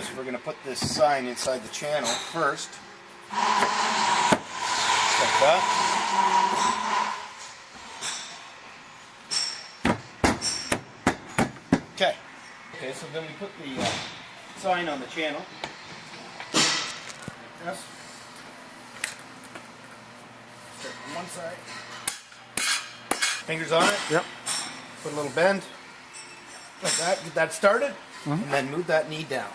is we're going to put this sign inside the channel first. Like that. Okay. Okay, so then we put the sign on the channel. Like this. Start on one side. Fingers on it. Yep. Put a little bend. Like that. Get that started. And then move that knee down.